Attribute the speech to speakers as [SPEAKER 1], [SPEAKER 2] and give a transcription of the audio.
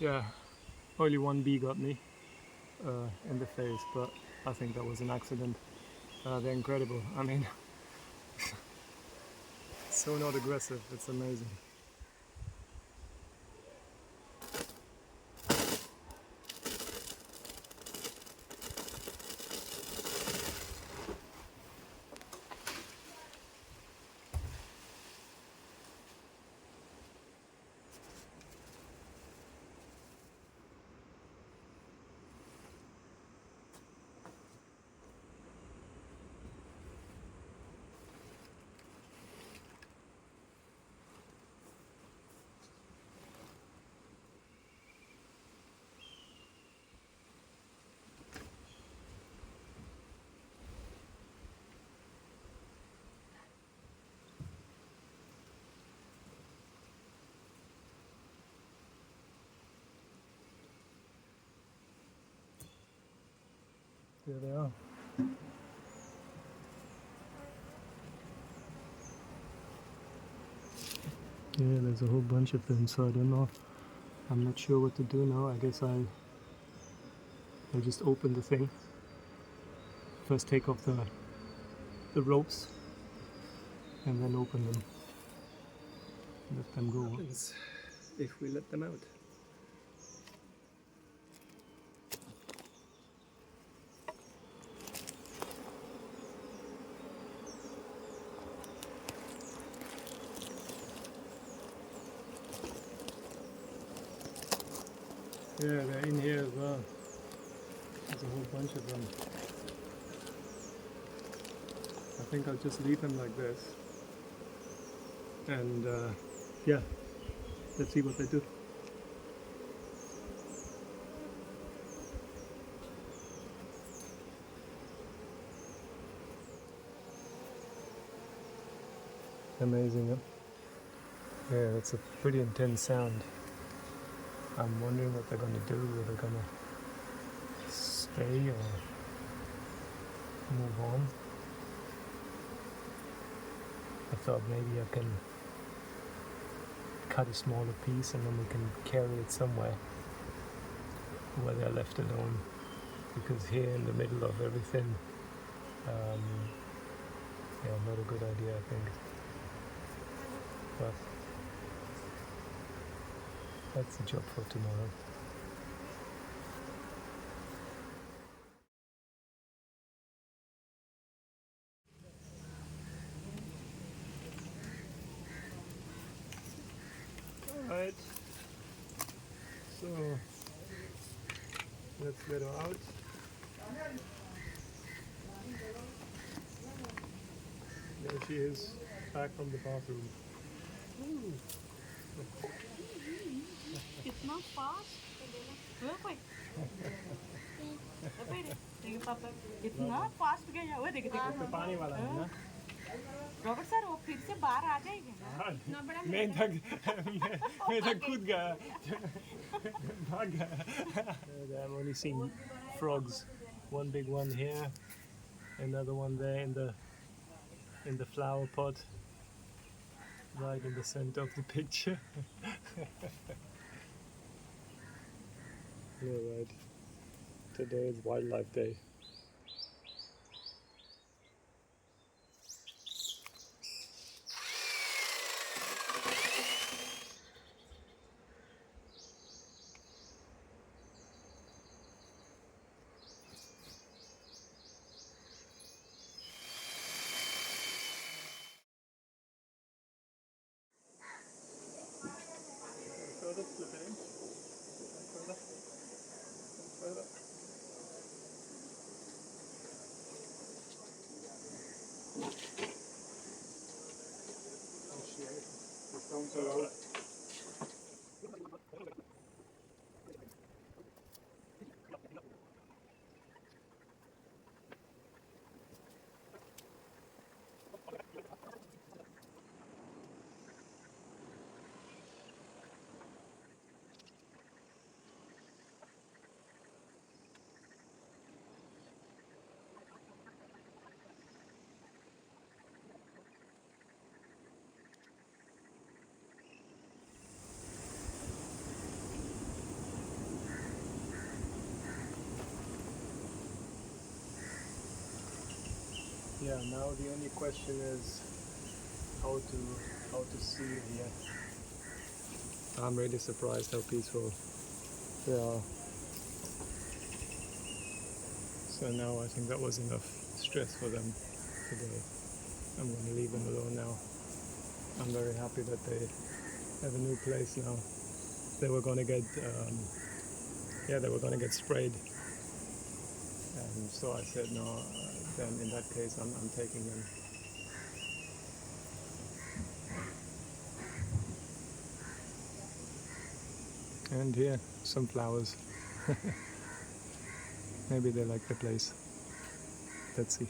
[SPEAKER 1] Yeah, only one bee got me in the face, but I think that was an accident. They're incredible. I mean, so not aggressive. It's amazing. There they are. Yeah, there's a whole bunch of them, so I don't know. I'm not sure what to do now. I guess I'll just open the thing. First take off the ropes and then open them. Let them go. What happens if we let them out? Yeah, they're in here as well. There's a whole bunch of them. I think I'll just leave them like this. And yeah, let's see what they do. Amazing, huh? Yeah, that's a pretty intense sound. I'm wondering what they're gonna do. Are they gonna stay or move on? I thought maybe I can cut a smaller piece and then we can carry it somewhere where they're left alone. Because here in the middle of everything, yeah, not a good idea, I think. But that's the job for tomorrow. Alright, so let's let her out. There she is, back from the bathroom.
[SPEAKER 2] कितना fast देखिए पापा इतना fast गया वो देख देख
[SPEAKER 1] तो पानी वाला है ना?
[SPEAKER 2] रॉबर्ट सर वो फिर से बाहर आ जाएंगे ना
[SPEAKER 1] मैं तक कूद गया भाग गया. I've only seen frogs. One big one here, another one there in the flower pot, right in the center of the picture. Yeah, right. Today is Wildlife Day. Further, flip it in. Further. Further. Yeah, now the only question is how to see here. I'm really surprised how peaceful they are. So now I think that was enough stress for them today. I'm going to leave them alone now. I'm very happy that they have a new place now. They were going to get, they were going to get sprayed. And so I said, no, then in that case, I'm taking them. And here, some flowers. Maybe they like the place. Let's see.